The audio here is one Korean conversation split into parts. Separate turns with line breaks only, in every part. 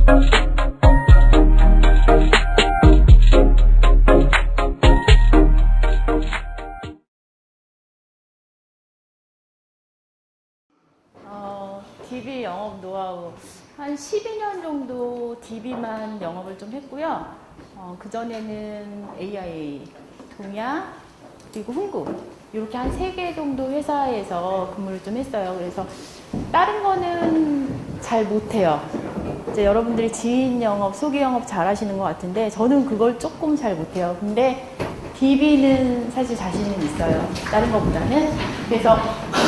DB 영업 노하우 한 12년 정도 DB만 영업을 좀 했고요. 그전에는 AIA, 동야, 그리고 흥국 이렇게 한 3개 정도 회사에서 근무를 좀 했어요. 그래서 다른 거는 잘 못해요. 이제 여러분들이 지인 영업, 소개 영업 잘 하시는 것 같은데 저는 그걸 조금 잘 못해요. 근데 DB는 사실 자신은 있어요. 다른 것보다는. 그래서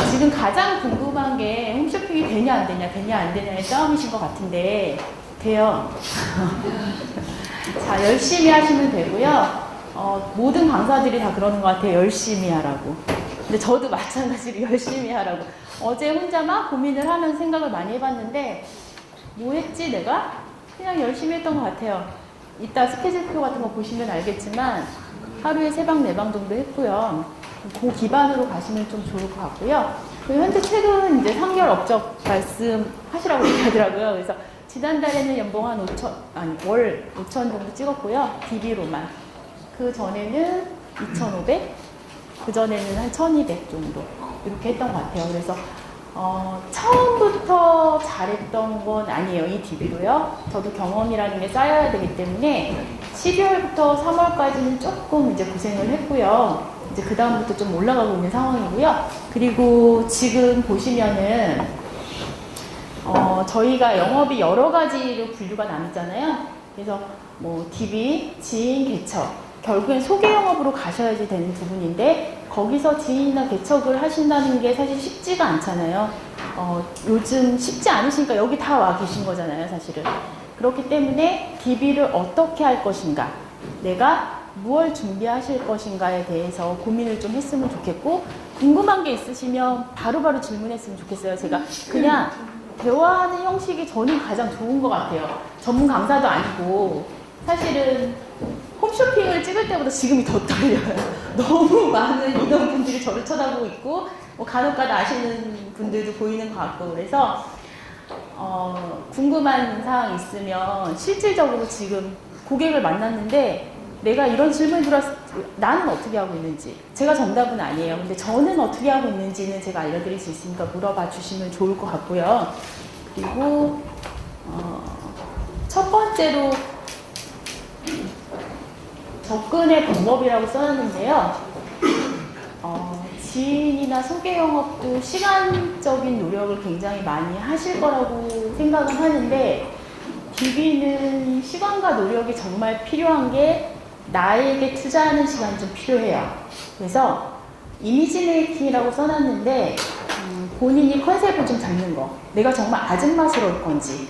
지금 가장 궁금한 게 홈쇼핑이 되냐 안 되냐, 되냐 안 되냐의 싸움이신 것 같은데 돼요. 자, 열심히 하시면 되고요. 모든 강사들이 다 그러는 것 같아요. 열심히 하라고. 근데 저도 마찬가지로 열심히 하라고. 어제 혼자 막 고민을 하면서 생각을 많이 해봤는데 뭐 했지 내가? 그냥 열심히 했던 것 같아요. 이따 스케줄표 같은 거 보시면 알겠지만 하루에 3방, 4방 정도 했고요. 그 기반으로 가시면 좀 좋을 것 같고요. 현재 최근 이제 3개월 업적 말씀하시라고 얘기하더라고요. 그래서 지난달에는 연봉 한 5천, 아니 월 5천 정도 찍었고요. DB로만. 그 전에는 2,500, 그 전에는 한 1,200 정도 이렇게 했던 것 같아요. 그래서 처음부터 잘했던 건 아니에요. 이 DB로요. 저도 경험이라는 게 쌓여야 되기 때문에 12월부터 3월까지는 조금 이제 고생을 했고요. 이제 그 다음부터 좀 올라가고 있는 상황이고요. 그리고 지금 보시면은 저희가 영업이 여러 가지로 분류가 나뉘잖아요. 그래서 뭐 DB, 지인, 개척. 결국엔 소개 영업으로 가셔야지 되는 부분인데 거기서 지인이나 개척을 하신다는 게 사실 쉽지가 않잖아요. 요즘 쉽지 않으시니까 여기 다 와 계신 거잖아요, 사실은. 그렇기 때문에 DB를 어떻게 할 것인가, 내가 무엇을 준비하실 것인가에 대해서 고민을 좀 했으면 좋겠고, 궁금한 게 있으시면 바로바로 질문했으면 좋겠어요. 제가 그냥 대화하는 형식이 저는 가장 좋은 것 같아요. 전문 강사도 아니고 사실은 홈쇼핑을 찍을 때보다 지금이 더 떨려요. 너무 많은 인원분들이 저를 쳐다보고 있고 간혹가다 아시는 분들도 보이는 것 같고, 그래서 궁금한 사항 있으면 실질적으로 지금 고객을 만났는데 내가 이런 질문을 들었을 때 나는 어떻게 하고 있는지, 제가 정답은 아니에요. 근데 저는 어떻게 하고 있는지는 제가 알려드릴 수 있으니까 물어봐 주시면 좋을 것 같고요. 그리고 첫 번째로 접근의 방법이라고 써놨는데요. 지인이나 소개 영업도 시간적인 노력을 굉장히 많이 하실 거라고 생각은 하는데 DB는 시간과 노력이 정말 필요한 게 나에게 투자하는 시간이 좀 필요해요. 그래서 이미지 메이킹이라고 써놨는데 본인이 컨셉을 좀 잡는 거, 내가 정말 아줌마스러울 건지,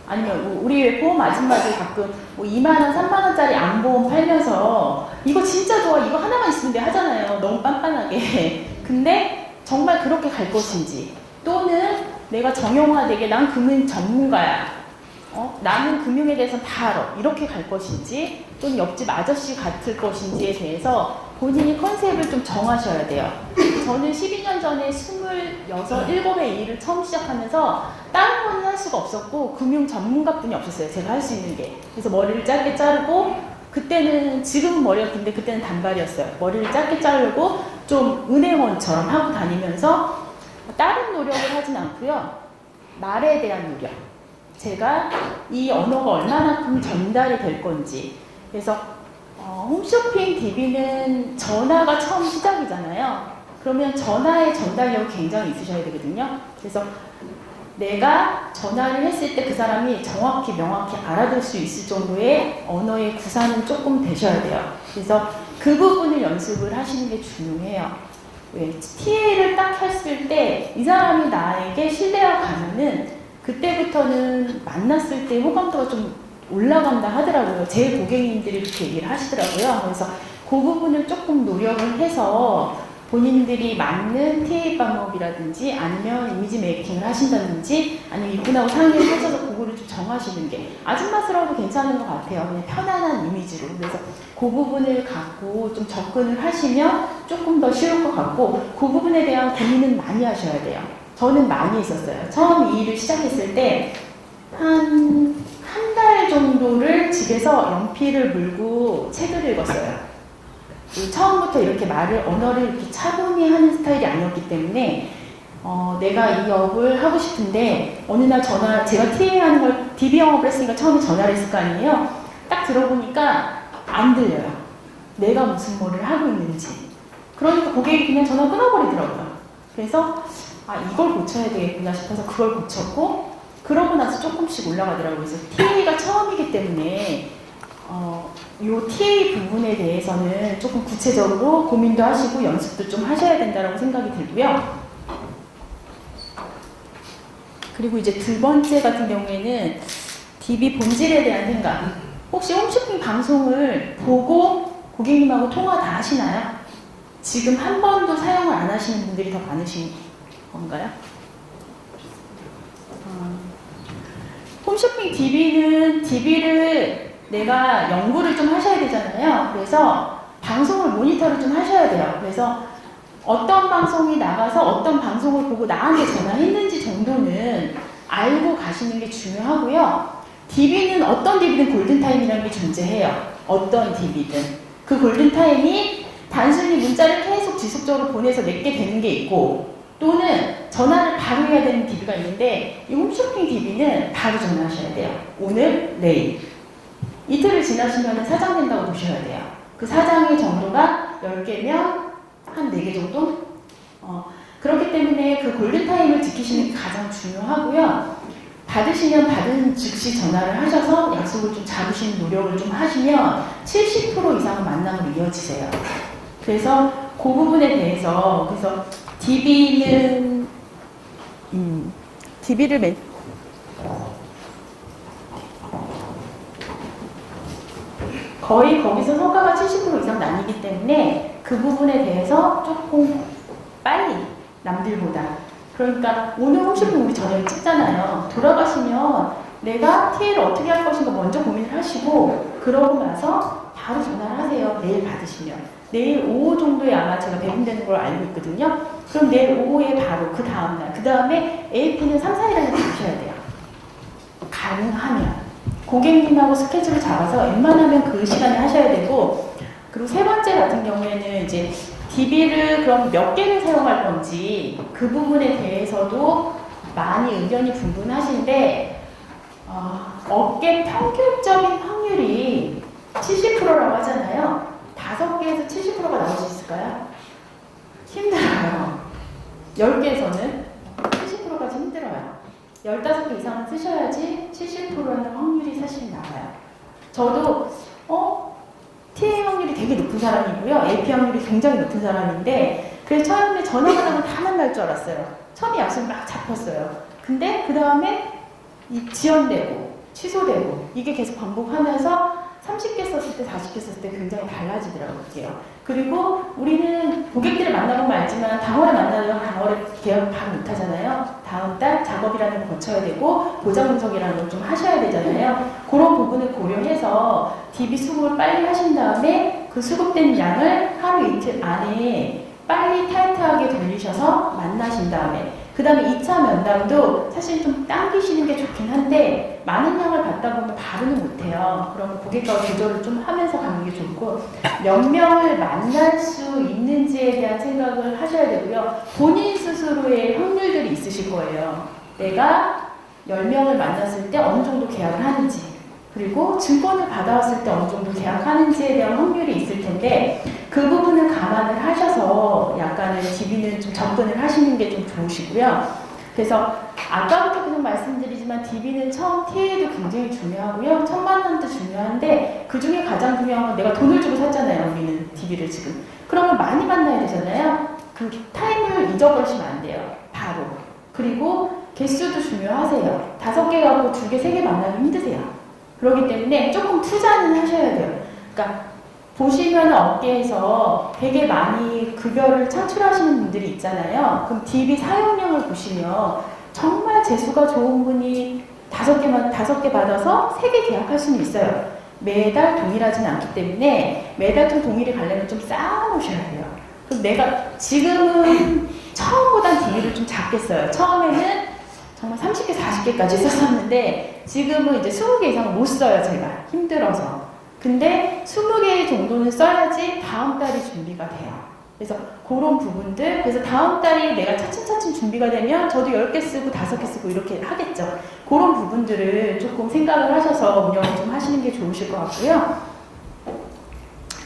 아니면 우리 왜 보험 아줌마들 가끔 2만원, 3만원짜리 암보험 팔면서 이거 진짜 좋아, 이거 하나만 있으면 돼 하잖아요. 너무 빤빤하게. 근데 정말 그렇게 갈 것인지, 또는 내가 정형화되게 난 금융 전문가야, 나는 금융에 대해서 다 알아, 이렇게 갈 것인지, 또는 옆집 아저씨 같을 것인지에 대해서 본인이 컨셉을 좀 정하셔야 돼요. 저는 12년 전에 26, 7의 일을 처음 시작하면서 다른 거는 할 수가 없었고 금융 전문가뿐이 없었어요. 제가 할 수 있는 게. 그래서 머리를 짧게 자르고, 그때는 지금은 머리가 긴데 그때는 단발이었어요. 머리를 짧게 자르고 좀 은행원처럼 하고 다니면서 다른 노력을 하진 않고요. 말에 대한 노력. 제가 이 언어가 얼마만큼 전달이 될 건지. 그래서 홈쇼핑 DB는 전화가 처음 시작이잖아요. 그러면 전화의 전달력이 굉장히 있으셔야 되거든요. 그래서 내가 전화를 했을 때 그 사람이 정확히 명확히 알아들 수 있을 정도의 언어의 구사는 조금 되셔야 돼요. 그래서 그 부분을 연습을 하시는 게 중요해요. 왜? TA를 딱 했을 때 이 사람이 나에게 신뢰가 가면은 그때부터는 만났을 때 호감도가 좀 올라간다 하더라고요. 제 고객님들이 그렇게 얘기를 하시더라고요. 그래서 그 부분을 조금 노력을 해서 본인들이 맞는 TA 방법이라든지 아니면 이미지 메이킹을 하신다든지 아니면 이분하고 상의를 하셔서 그거를 좀 정하시는 게 아줌마스러워도 괜찮은 것 같아요. 그냥 편안한 이미지로. 그래서 그 부분을 갖고 좀 접근을 하시면 조금 더 쉬울 것 같고, 그 부분에 대한 고민은 많이 하셔야 돼요. 저는 많이 했었어요. 처음 이 일을 시작했을 때 한 달 정도를 집에서 연필을 물고 책을 읽었어요. 처음부터 이렇게 언어를 이렇게 차분히 하는 스타일이 아니었기 때문에 내가 이 업을 하고 싶은데 어느 날 제가 TA 하는 걸 DB 영업을 했으니까 처음에 전화를 했을 거 아니에요. 딱 들어보니까 안 들려요. 내가 무슨 뭐를 하고 있는지. 그러니까 고객이 그냥 전화 끊어버리더라고요. 그래서 이걸 고쳐야 되겠구나 싶어서 그걸 고쳤고, 그러고 나서 조금씩 올라가더라고요. 그래서 TA가 처음이기 때문에 요 TA 부분에 대해서는 조금 구체적으로 고민도 하시고 연습도 좀 하셔야 된다고 생각이 들고요. 그리고 이제 두 번째 같은 경우에는 DB 본질에 대한 생각. 혹시 홈쇼핑 방송을 보고 고객님하고 통화 다 하시나요? 지금 한 번도 사용을 안 하시는 분들이 더 많으신 건가요? 홈쇼핑 DB를 내가 연구를 좀 하셔야 되잖아요. 그래서 방송을 모니터를 좀 하셔야 돼요. 그래서 어떤 방송이 나가서 어떤 방송을 보고 나한테 전화했는지 정도는 알고 가시는 게 중요하고요. DB는 어떤 DB든 골든타임이라는 게 존재해요. 어떤 DB든. 그 골든타임이 단순히 문자를 계속 지속적으로 보내서 내게 되는 게 있고, 또는 전화를 바로 해야 되는 DB가 있는데, 이 홈쇼핑 DB는 바로 전화하셔야 돼요. 오늘, 내일. 이틀을 지나시면 사장된다고 보셔야 돼요. 그 사장의 정도가 10개면 한 4개 정도? 그렇기 때문에 그 골든타임을 지키시는 게 가장 중요하고요. 받으시면 받은 즉시 전화를 하셔서 약속을 좀 잡으시는 노력을 좀 하시면 70% 이상은 만남으로 이어지세요. 그래서 그 부분에 대해서, 그래서 DB를 거의 거기서 성과가 70% 이상 나뉘기 때문에 그 부분에 대해서 조금 빨리 남들보다, 그러니까 오늘 홈쇼핑 우리 저녁에 찍잖아요. 돌아가시면 내가 TA를 어떻게 할 것인가 먼저 고민을 하시고, 그러고 나서 바로 전화를 하세요. 내일 받으시면. 내일 오후 정도에 아마 제가 배분되는 걸 알고 있거든요. 그럼 내일 오후에 바로 그 다음날, 그 다음에 AP는 3, 4일 안에 주셔야 돼요. 가능하면. 고객님하고 스케줄을 잡아서 웬만하면 그 시간에 하셔야 되고, 그리고 세 번째 같은 경우에는 이제 DB를 그럼 몇 개를 사용할 건지 그 부분에 대해서도 많이 의견이 분분하신데, 업계 평균적인 확률이 70%라고 하잖아요. 5개에서 70%가 나올 수 있을까요? 힘들어요. 10개에서는 70%까지 힘들어요. 15개 이상은 쓰셔야지 70%라는 확률이 사실 나와요. 저도 TA 확률이 되게 높은 사람이고요. AP 확률이 굉장히 높은 사람인데, 그래서 처음에 전화만 하면 다 만날 줄 알았어요. 처음에 약속이 막 잡혔어요. 근데 그 다음에 지연되고 취소되고 이게 계속 반복하면서 30개 썼을 때 40개 썼을 때 굉장히 달라지더라고요. 그리고 우리는 고객들을 만나보면 알지만 당월에 만나면 당월에 계약 바로 못하잖아요. 다음 달 작업이라는 걸 거쳐야 되고 보장 분석이라는 걸 좀 하셔야 되잖아요. 그런 부분을 고려해서 DB 수급을 빨리 하신 다음에 그 수급된 양을 하루 이틀 안에 빨리 타이트하게 돌리셔서 만나신 다음에, 그 다음에 2차 면담도 사실 좀 당기시는 게 좋긴 한데 많은 양을 받다 보면 바로는 못해요. 그럼 고객과 조절을 좀 하면서 가는 게 좋고, 몇 명을 만날 수 있는지에 대한 생각을 하셔야 되고요. 본인 스스로의 확률들이 있으실 거예요. 내가 10명을 만났을 때 어느 정도 계약을 하는지, 그리고 증권을 받아왔을 때 어느 정도 계약하는지에 대한 확률이 있을 텐데, 그 부분을 감안을 하셔서 약간의 DB는 좀 접근을 하시는 게 좀 좋으시고요. 그래서 아까부터 계속 말씀드리지만 DB는 처음 TA도 굉장히 중요하고요. 첫 만남도 중요한데, 그 중에 가장 중요한 건 내가 돈을 주고 샀잖아요. 우리는 DB를 지금. 그러면 많이 만나야 되잖아요. 그 타임을 잊어버리시면 안 돼요. 바로. 그리고 개수도 중요하세요. 5개 가고 2개, 3개 만나면 힘드세요. 그렇기 때문에 조금 투자는 하셔야 돼요. 그러니까 보시면 업계에서 되게 많이 급여를 창출하시는 분들이 있잖아요. 그럼 DB 사용량을 보시면 정말 재수가 좋은 분이 5개 받아서 3개 계약할 수는 있어요. 매달 동일하지는 않기 때문에 매달 좀 동일히 가려면 좀 쌓아놓으셔야 돼요. 그럼 내가 지금은 처음보단 DB를 좀 작게 써요. 처음에는 정말 30개, 40개까지 썼었는데 지금은 이제 20개 이상은 못 써요, 제가. 힘들어서. 근데 20개 정도는 써야지 다음 달이 준비가 돼요. 그래서 그런 부분들, 그래서 다음 달이 내가 차츰차츰 준비가 되면 저도 10개 쓰고 5개 쓰고 이렇게 하겠죠. 그런 부분들을 조금 생각을 하셔서 운영을 좀 하시는 게 좋으실 것 같고요.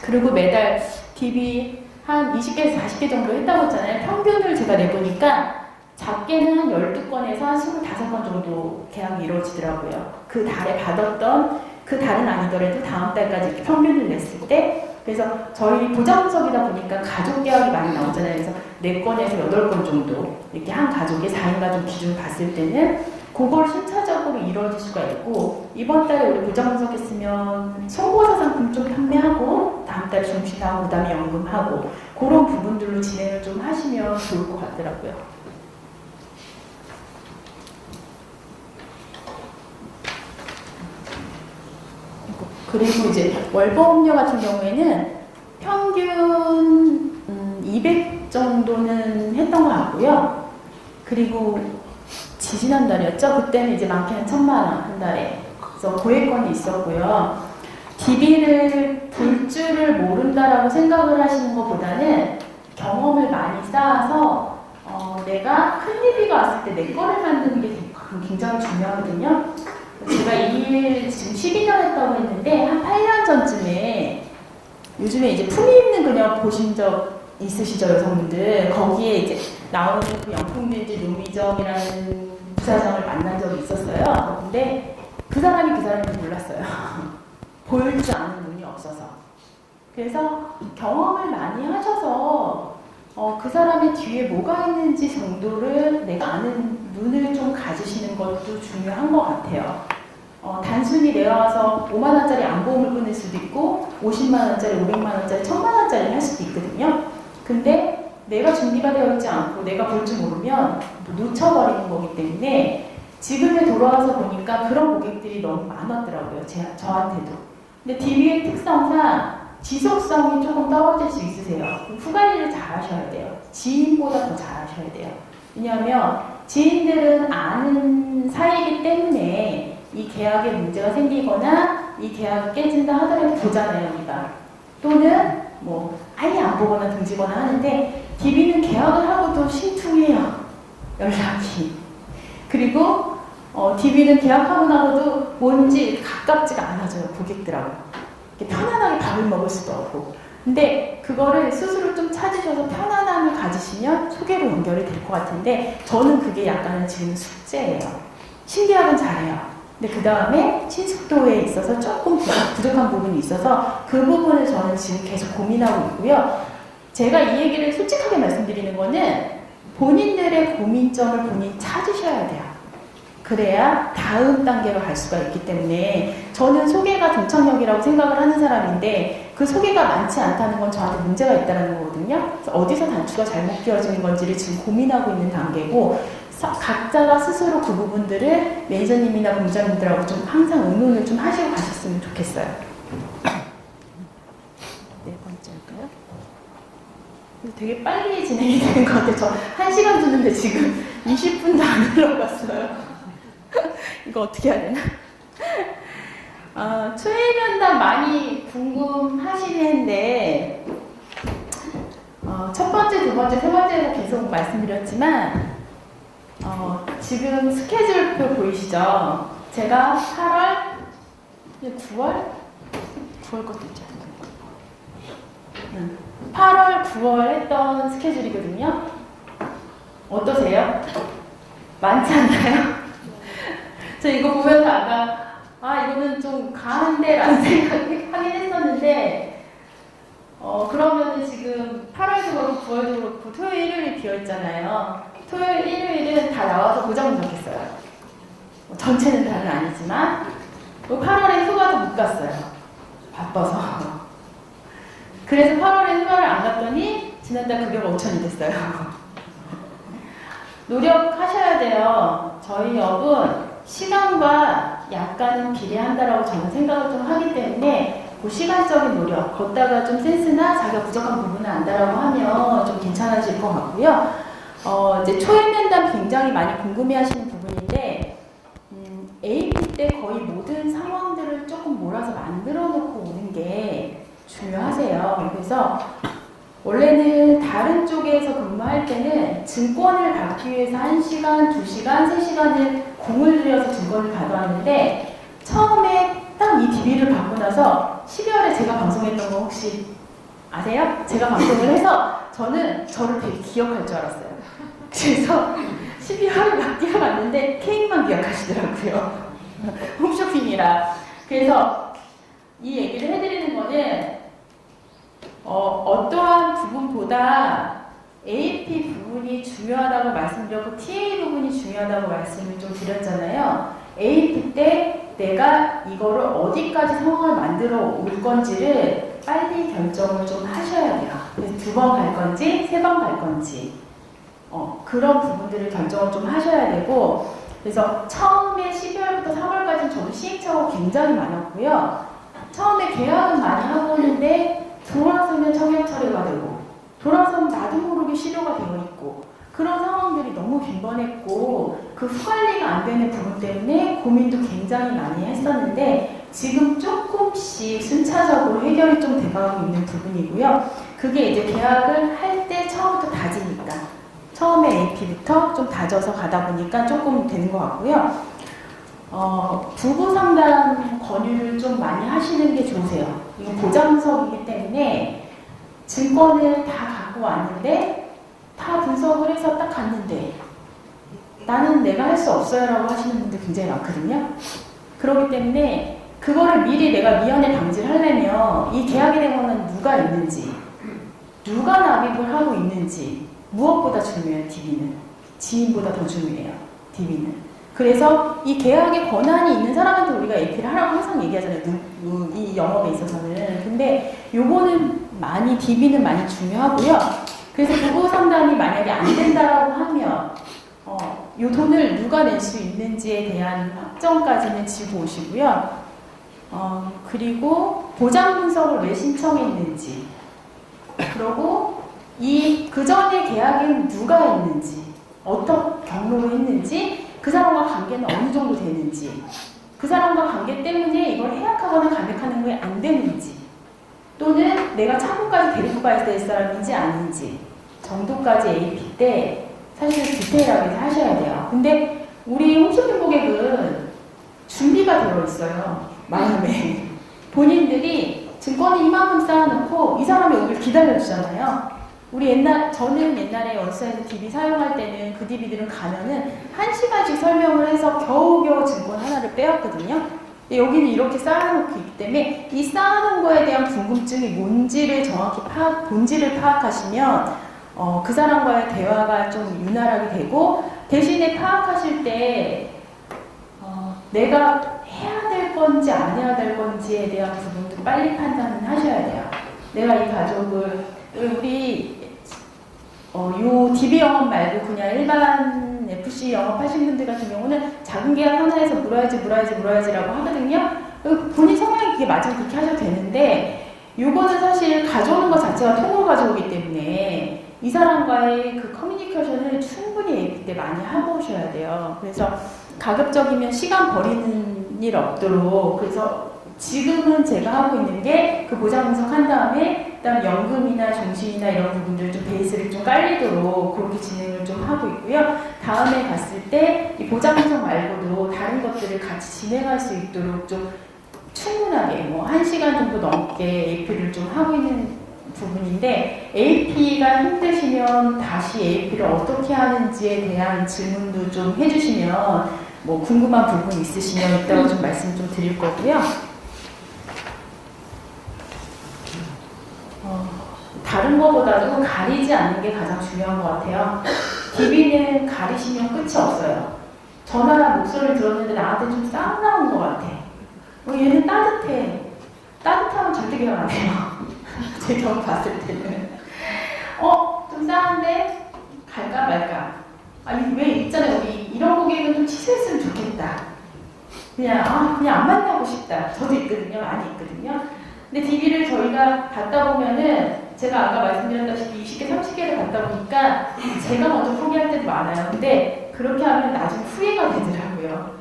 그리고 매달 DB 한 20개에서 40개 정도 했다고 했잖아요. 평균을 제가 내보니까 작게는 한 12건에서 한 25건 정도 계약이 이루어지더라고요. 그 달에 받았던, 그 달은 아니더라도 다음 달까지 이렇게 평균을 냈을 때, 그래서 저희 보장석이다 보니까 가족 계약이 많이 나오잖아요. 그래서 4건에서 8건 정도 이렇게 한 가족이 4인 가족 기준 봤을 때는 그걸 순차적으로 이루어질 수가 있고, 이번 달에 우리 보장석 했으면 송보사 상품 좀 판매하고 다음 달 중심하고 그다음에 연금하고 그런 부분들로 진행을 좀 하시면 좋을 것 같더라고요. 그리고 이제 월보험료 같은 경우에는 평균 200 정도는 했던 것 같고요. 그리고 지지난달이었죠? 그때는 이제 많게는 1,000만 원 한 달에. 그래서 고액건이 있었고요. DB를 볼 줄을 모른다라고 생각을 하시는 것보다는 경험을 많이 쌓아서 내가 큰 DB가 왔을 때 내 거를 만드는 게 굉장히 중요하거든요. 제가 이 일 지금 12년 했다고 했는데 한 8년 전쯤에 요즘에 이제 품위 있는 그녀 보신 적 있으시죠, 여성분들? 거기에 이제 나오는 그 영풍빌드 루미점이라는 부사장을 만난 적이 있었어요. 근데 그 사람이 그 사람인지 몰랐어요. 보일 줄 아는 눈이 없어서. 그래서 경험을 많이 하셔서 그 사람의 뒤에 뭐가 있는지 정도를 내가 아는 눈을 좀 가지시는 것도 중요한 것 같아요. 단순히 내가 와서 5만 원짜리 안보험을 끊을 수도 있고 50만 원짜리, 500만 원짜리, 1000만 원짜리 할 수도 있거든요. 근데 내가 준비가 되어 있지 않고 내가 볼 줄 모르면 놓쳐버리는 거기 때문에 지금에 돌아와서 보니까 그런 고객들이 너무 많았더라고요. 저한테도. 근데 DB의 특성상 지속성이 조금 떨어질 수 있으세요. 후 관리를 잘 하셔야 돼요. 지인보다 더 잘 하셔야 돼요. 왜냐하면 지인들은 아는 사이이기 때문에 이 계약에 문제가 생기거나 이 계약이 깨진다 하더라도 보잖아요, 우리가. 또는 뭐 아예 안 보거나 등지거나 하는데 DB는 계약을 하고도 신퉁해요, 연락이. 그리고 DB는 계약하고 나서도 뭔지 가깝지가 않아져요, 고객들하고. 편안하게 밥을 먹을 수도 없고. 근데 그거를 스스로 좀 찾으셔서 편안함을 가지시면 소개로 연결이 될 것 같은데 저는 그게 약간은 지금 숙제예요. 신계약은 잘해요. 근데 그 다음에 친숙도에 있어서 조금 부족한 부분이 있어서 그 부분을 저는 지금 계속 고민하고 있고요. 제가 이 얘기를 솔직하게 말씀드리는 거는 본인들의 고민점을 본인이 찾으셔야 돼요. 그래야 다음 단계로 갈 수가 있기 때문에 저는 소개가 동창력이라고 생각을 하는 사람인데 그 소개가 많지 않다는 건 저한테 문제가 있다는 거거든요. 그래서 어디서 단추가 잘못 끼워지는 건지를 지금 고민하고 있는 단계고 각자가 스스로 그 부분들을 매니저님이나 공장님들하고 좀 항상 의논을 좀 하시고 가셨으면 좋겠어요. 네 번째일까요? 되게 빨리 진행이 되는 것 같아요. 저 1시간 주는데 지금 20분도 안 흘러갔어요. 이거 어떻게 해야 되나? 초일 면담 많이 궁금하시는데 첫 번째, 두 번째, 세 번째에서 계속 말씀드렸지만 지금 스케줄표 보이시죠? 제가 8월, 9월? 9월 것도 있죠. 8월, 9월 했던 스케줄이거든요. 어떠세요? 많지 않나요? 저 이거 보면서 아까 이거는 좀 가는데 라는 생각을 하긴 했었는데 그러면은 지금 8월도 그렇고 9월도 그렇고 토요일, 일요일이 비어있잖아요. 토요일, 일요일은 다 나와서 보장 적했어요. 전체는 다는 아니지만 8월에 휴가도 못 갔어요. 바빠서. 그래서 8월에 휴가를 안 갔더니 지난달 급여가 5,000이 됐어요. 노력하셔야 돼요. 저희 업은 시간과 약간은 비례한다라고 저는 생각을 좀 하기 때문에 그 시간적인 노력, 걷다가 좀 센스나 자기가 부족한 부분을 안다라고 하면 좀 괜찮아질 것 같고요. 이제 초일 면담 굉장히 많이 궁금해 하시는 부분인데 때 거의 모든 상황들을 조금 몰아서 만들어 놓고 오는 게 중요하세요. 그래서 원래는 다른 쪽에서 근무할 때는 증권을 받기 위해서 1시간, 2시간, 3시간을 공을 들여서 증권을 받아왔는데 처음에 딱 이 DB를 받고 나서 12월에 제가 방송했던 거 혹시 아세요? 제가 방송을 해서 저는 저를 되게 기억할 줄 알았어요. 그래서 12월에 막 뛰어갔는데 케이크만 기억하시더라고요. 홈쇼핑이라. 그래서 이 얘기를 해드리는 거는 어떠한 부분보다 AP 부분이 중요하다고 말씀드렸고 TA 부분이 중요하다고 말씀을 좀 드렸잖아요. AP 때 내가 이거를 어디까지 상황을 만들어 올 건지를 빨리 결정을 좀 하셔야 돼요. 그래서 2번 갈 건지 3번 갈 건지 그런 부분들을 결정을 좀 하셔야 되고 그래서 처음에 12월부터 3월까지는 저도 시행착오가 굉장히 많았고요. 처음에 계약은 많이 하고 오는데 돌아서면 청약 처리가 되고 돌아서면 나도 모르게 실효가 되어 있고 그런 상황들이 너무 빈번했고 그 후관리가 안 되는 부분 때문에 고민도 굉장히 많이 했었는데 지금 조금씩 순차적으로 해결이 좀 돼가고 있는 부분이고요. 그게 이제 계약을 할 때 처음부터 다지니까 처음에 AP부터 좀 다져서 가다 보니까 조금 되는 것 같고요. 부부 상담 권유를 좀 많이 하시는 게 좋으세요. 이건 보장석이기 때문에 증권을 다 갖고 왔는데 다 분석을 해서 딱 갔는데 나는 내가 할 수 없어요 라고 하시는 분들 굉장히 많거든요. 그렇기 때문에 그거를 미리 내가 미연에 방지를 하려면 이 계약에 대해서는 누가 있는지 누가 납입을 하고 있는지 무엇보다 중요해요. DB는 지인보다 더 중요해요. DB는 그래서 이 계약에 권한이 있는 사람한테 우리가 AP를 하라고 항상 얘기하잖아요. 이 영업에 있어서는. 근데 요거는 많이 DB는 많이 중요하고요. 그래서 부부 상담이 만약에 안 된다라고 하면 요 돈을 누가 낼 수 있는지에 대한 확정까지는 지고 오시고요. 그리고 보장 분석을 왜 신청했는지 그리고 그 전에 계약에는 누가 했는지 어떤 경로로 했는지 그 사람과 관계는 어느 정도 되는지 그 사람과 관계 때문에 이걸 해약하거나 감액하는 게 안 되는지 또는 내가 차고까지 데리고 가야 될 사람인지 아닌지 정도까지 AP 때 사실 디테일하게 하셔야 돼요. 근데 우리 홈쇼핑 고객은 준비가 되어 있어요. 마음에. 본인들이 증권을 이만큼 쌓아놓고 이 사람이 오길 기다려주잖아요. 저는 옛날에 원스에서 DB 사용할 때는 그 DB들은 가면은 1시간씩 설명을 해서 겨우겨우 증권 하나를 빼왔거든요. 여기는 이렇게 쌓아놓고 있기 때문에 이 쌓아놓은 거에 대한 궁금증이 뭔지를 정확히 본질을 파악하시면 그 사람과의 대화가 좀 윤활하게 되고 대신에 파악하실 때 내가 해야 될 건지 안 해야 될 건지에 대한 부분도 빨리 판단을 하셔야 돼요. 내가 이 가족을 우리 요 DB 영업 말고 그냥 일반 FC 영업하신 분들 같은 경우는 작은 계약 하나에서 물어야지라고 하거든요. 본인 성향이 그게 맞으면 그렇게 하셔도 되는데 요거는 사실 가져오는 것 자체가 통으로 가져오기 때문에 이 사람과의 그 커뮤니케이션을 충분히 AP 때 많이 하고 오셔야 돼요. 그래서 가급적이면 시간 버리는 일 없도록 그래서 지금은 제가 하고 있는 게 그 보장 분석한 다음에 그다음 연금이나 종신이나 이런 부분들 좀 베이스를 좀 깔리도록 그렇게 진행을 좀 하고 있고요. 다음에 갔을 때 이 보장 분석 말고도 다른 것들을 같이 진행할 수 있도록 좀 충분하게 1시간 정도 넘게 AP를 좀 하고 있는 부분인데 AP가 힘드시면 다시 AP를 어떻게 하는지에 대한 질문도 좀 해주시면 궁금한 부분 있으시면 이따가 좀 말씀 좀 드릴 거고요. 다른 것보다도 가리지 않는 게 가장 중요한 것 같아요. DB는 가리시면 끝이 없어요. 전화나 목소리를 들었는데 나한테 좀 싸나운 것 같아. 얘는 따뜻해. 따뜻하면 절대 계약 안 해요. 제 경우 봤을 때는. 좀 싸한데? 갈까 말까? 아니, 왜 있잖아요. 우리 이런 고객은 좀 취소했으면 좋겠다. 그냥 안 만나고 싶다. 저도 있거든요. 많이 있거든요. 근데 DB를 저희가 받다 보면은 제가 아까 말씀드렸다시피 20개, 30개를 받다 보니까 제가 먼저 포기할 때도 많아요. 근데 그렇게 하면 나중에 후회가 되더라고요.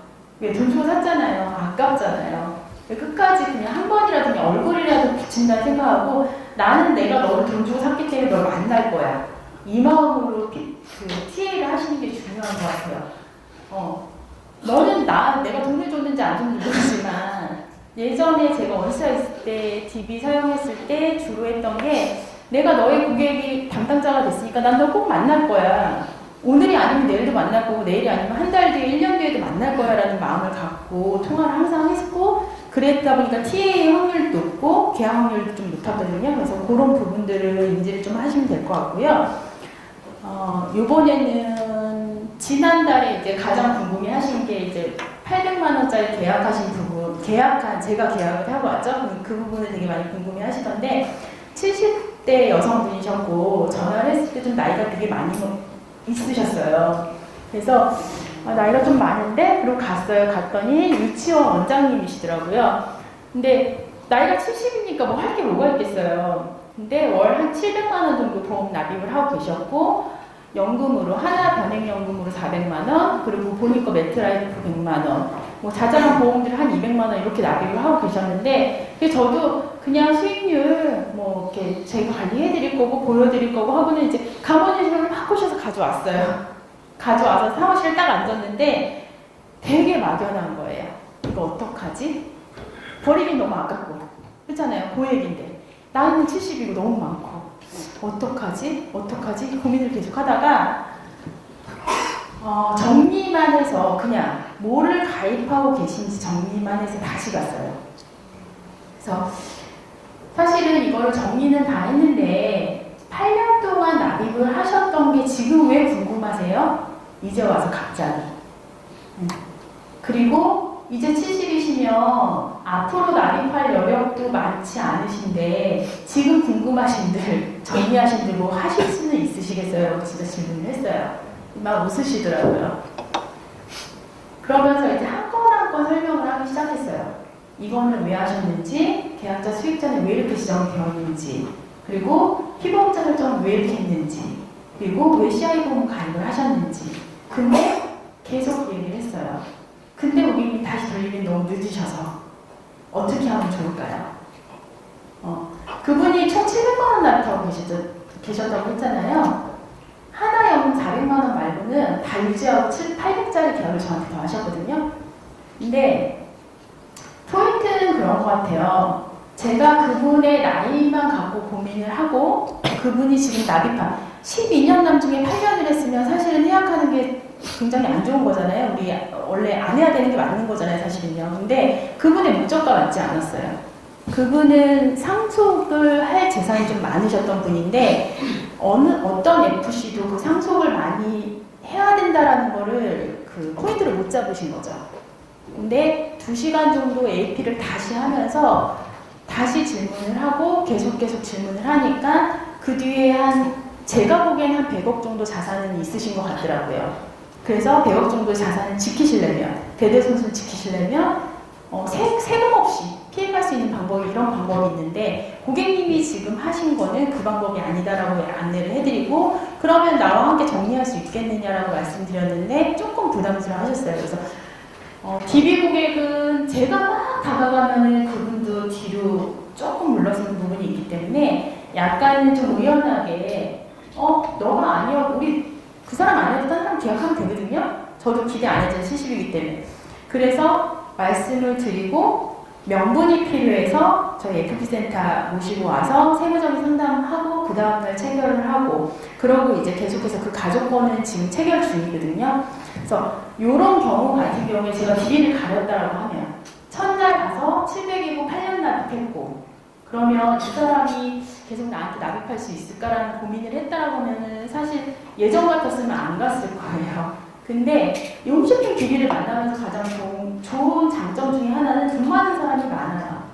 왜 돈 주고 샀잖아요. 아깝잖아요. 끝까지 그냥 한 번이라도 그냥 얼굴이라도 붙인다 생각하고 나는 내가 너를 돈 주고 샀기 때문에 널 만날 거야. 이 마음으로 TA를 하시는 게 중요한 것 같아요. 너는 내가 돈을 줬는지 안 줬는지 모르지만 예전에 제가 원스타 있을 때 DB 사용했을 때 주로 했던 게 내가 너의 고객이 담당자가 됐으니까 난 너 꼭 만날 거야. 오늘이 아니면 내일도 만날 거고 내일이 아니면 한 달 뒤에 1년 뒤에도 만날 거야 라는 마음을 갖고 통화를 항상 했고 그랬다 보니까 TA 확률도 높고 계약 확률도 좀 높았거든요. 그래서 그런 부분들을 인지를 좀 하시면 될 것 같고요. 요번에는 지난달에 이제 가장 궁금해 하신 게 이제 800만 원짜리 계약하신 부분, 제가 계약을 하고 왔죠. 그 부분을 되게 많이 궁금해 하시던데 70대 여성분이셨고 전화를 했을 때 좀 나이가 되게 많이 있으셨어요. 그래서 나이가 좀 많은데 그리고 갔더니 유치원 원장님이시더라고요. 근데 나이가 70이니까 뭐 할 게 뭐가 있겠어요. 근데 월 한 700만 원 정도 보험 납입을 하고 계셨고 연금으로 하나 변액연금으로 400만 원 그리고 본인 거 매트라이프 100만 원 뭐 자잘한 보험들 한 200만 원 이렇게 납입을 하고 계셨는데 저도 그냥 수익률 뭐 이렇게 제가 관리해드릴 거고 보여드릴 거고 하고는 이제 가머니를 막 꼬셔서 가져왔어요. 가져와서 사무실에 딱 앉았는데 되게 막연한 거예요. 이거 어떡하지? 버리긴 너무 아깝고 그렇잖아요. 고액인데 나이는 70이고 너무 많고 어떡하지? 고민을 계속 하다가 정리만 해서 그냥 뭐를 가입하고 계신지 정리만 해서 다시 갔어요. 그래서 사실은 이거를 정리는 다 했는데 8년 동안 납입을 하셨던 게 지금 왜 궁금하세요? 이제 와서 갑자기. 그리고 이제 70이시면 앞으로 납입할 여력도 많지 않으신데 지금 궁금하신들, 정리하신들 뭐 하실 수는 있으시겠어요? 진짜 질문을 했어요. 막 웃으시더라고요. 그러면서 이제 한 건 한 건 설명을 하기 시작했어요. 이거는 왜 하셨는지, 계약자 수익자는 왜 이렇게 지정되어 있는지, 그리고 피보험자 설정은 왜 이렇게 했는지, 그리고 왜 CI보험 가입을 하셨는지. 근데 계속 얘기를 했어요. 근데 고객님이 다시 돌리긴 너무 늦으셔서 어떻게 하면 좋을까요? 그분이 총 700만 원 납입하고 계셨다고 했잖아요. 하나 연금 400만 원 말고는 다 유지하고 800짜리 계약을 저한테 더 하셨거든요. 근데 포인트는 그런 것 같아요. 제가 그분의 나이만 갖고 고민을 하고 그분이 지금 납입한 12년남 중에 8년을 했으면 사실은 해약하는 게 굉장히 안 좋은 거잖아요. 우리 원래 안 해야 되는 게 맞는 거잖아요, 사실은요. 근데 그분의 목적과 맞지 않았어요. 그분은 상속을 할 재산이 좀 많으셨던 분인데 어떤 FC도 그 상속을 많이 해야 된다라는 거를 그 포인트를 못 잡으신 거죠. 근데 2시간 정도 AP를 다시 하면서 다시 질문을 하고 계속 질문을 하니까 그 뒤에 제가 보기엔 한 100억 정도 자산은 있으신 것 같더라고요. 그래서 100억 정도 자산을 지키시려면, 대대손손 지키시려면 세금 없이 피해갈 수 있는 방법이 이런 방법이 있는데 고객님이 지금 하신 거는 그 방법이 아니다라고 안내를 해드리고 그러면 나와 함께 정리할 수 있겠느냐라고 말씀드렸는데 조금 부담스러워 하셨어요. 그래서 DB 고객은 제가 막 다가가면은 그분도 뒤로 조금 물러서는 부분이 있기 때문에 약간 좀 의연하게 너가 아니야 우리 그 사람 아니어도 다른 사람 계약하면 되거든요. 저도 기대 안 했잖아요. 70이기 때문에. 그래서 말씀을 드리고 명분이 필요해서 저희 FP센터 모시고 와서 세부적인 상담하고 그 다음날 체결을 하고 그러고 이제 계속해서 그 가족권은 지금 체결 중이거든요. 그래서 이런 경우 같은 경우에 제가 DB를 가렸다라고 하면 첫날 가서 700이고 8년 납입했고 그러면 이 사람이 계속 나한테 납입할 수 있을까라는 고민을 했다라고 하면은 사실 예전 같았으면 안 갔을 거예요. 근데 용식형 DB를 만나면서 가장 좋은 장점 중에 하나는 돈 많은 사람이 많아요.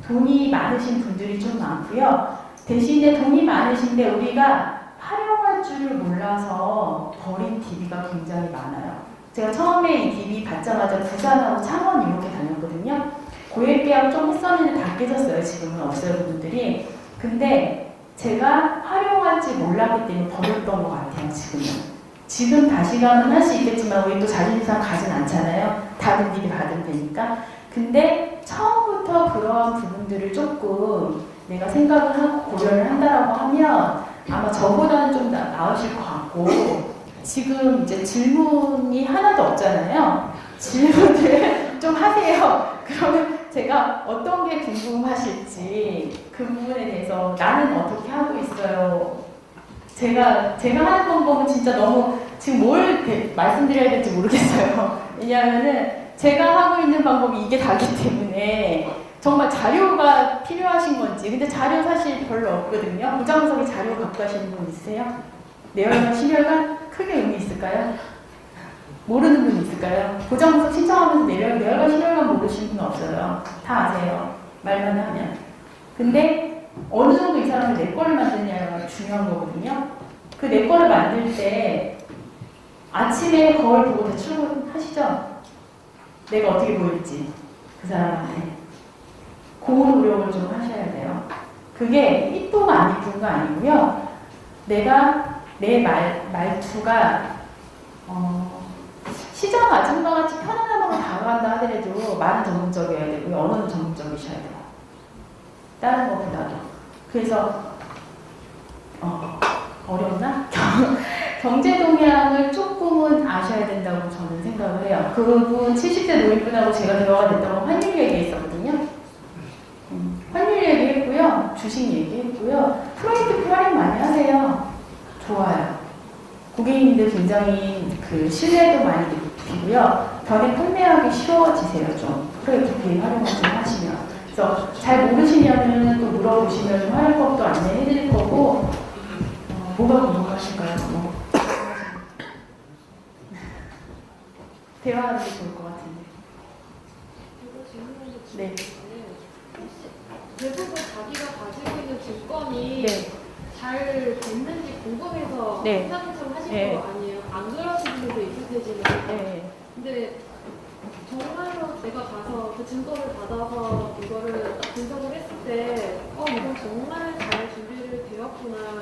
돈이 많으신 분들이 좀 많고요. 대신에 돈이 많으신데 우리가 활용할 줄을 몰라서 버린 DB가 굉장히 많아요. 제가 처음에 이 DB 받자마자 부산하고 창원 이렇게 다녔거든요. 고액 계약 좀 했었는데 다 깨졌어요. 지금은 없어요, 그분들이. 근데 제가 활용할지 몰랐기 때문에 버렸던 것 같아요, 지금은. 지금 다시 가면 할 수 있겠지만 우리 또 자존심 가진 않잖아요. 다른 일이 받으면 되니까. 근데 처음부터 그러한 부분들을 조금 내가 생각을 하고 고려를 한다라고 하면 아마 저보다는 좀 나으실 것 같고, 지금 이제 질문이 하나도 없잖아요. 질문을 좀 하세요. 그러면 제가 어떤 게 궁금하실지 그 부분에 대해서 나는 어떻게 하고 있어요. 제가 하는 방법은 진짜 너무 지금 뭘 말씀드려야 될지 모르겠어요. 왜냐하면은 제가 하고 있는 방법이 이게 다기 때문에 정말 자료가 필요하신 건지. 근데 자료 사실 별로 없거든요. 고장석에 자료 갖고 가시는 분 있으세요? 내열관, 심혈관 크게 의미 있을까요? 모르는 분 있을까요? 고장석 신청하면서 내열관, 심혈관 모르시는 분 없어요. 다 아세요. 말만 하면. 근데 어느 정도 이 사람이 내 거를 만드냐가 중요한 거거든요. 그 내 거를 만들 때 아침에 거울 보고 출근하시죠? 내가 어떻게 보일지 그 사람한테 그 노력을 좀 하셔야 돼요. 그게 이쁘고 안 이쁜 거 아니고요. 내가 내 말투가 시장 아줌마 같이 편안함으로 다가간다 하더라도 말은 전문적이어야 되고요. 언어는 전문적이셔야 돼요. 다른 것보다도. 그래서 어렵나? 경제 동향을 조금은 아셔야 된다고 저는 생각을 해요. 그분 70대 노인분하고 제가 대화가 됐다고 환율 얘기했었거든요. 환율 얘기했고요. 주식 얘기했고요. 프로젝트 활용 많이 하세요. 좋아요. 고객님들 굉장히 그 신뢰도 많이 높이고요. 변에 판매하기 쉬워지세요. 좀 프로젝트 활용을 좀 하시면. 그래서 잘 모르시면은 또 물어보시면 활용법도 안내해드릴 거고. 뭐가 궁금하실까요? 대화하는 게 좋을 것 같은데. 네.
대부분 자기가 가지고 있는 증권이
네.
잘 됐는지 궁금해서
네.
상담 하실
네.
거 아니에요? 안 그러신 분들도 있을 테지만.
네.
근데 정말로 내가 가서 그 증권을 받아서 이거를 분석을 했을 때 이건 정말 잘 준비를 되었구나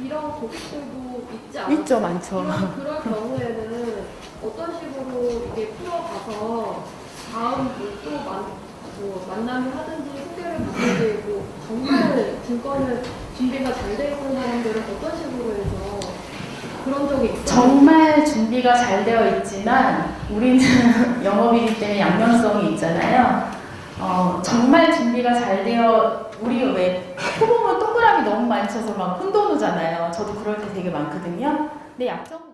이런 고객들도 있지 않아요?
있죠, 많죠.
그럴 경우에는 어떤 식으로 이게 풀어가서 다음 또 만남을 하든지 소개를 받게 되고 정말 증권을 준비가 잘 돼 있는 사람들은 어떤 식으로 해서 그런 적이 있어요? 정말
준비가 잘 되어 있지만 우리는 영업이기 때문에 양면성이 있잖아요. 정말 준비가 잘 되어 우리 왜 표본으로 동그라미 너무 많이 쳐서 막 혼돈 오잖아요. 저도 그럴 때 되게 많거든요. 근데 약점은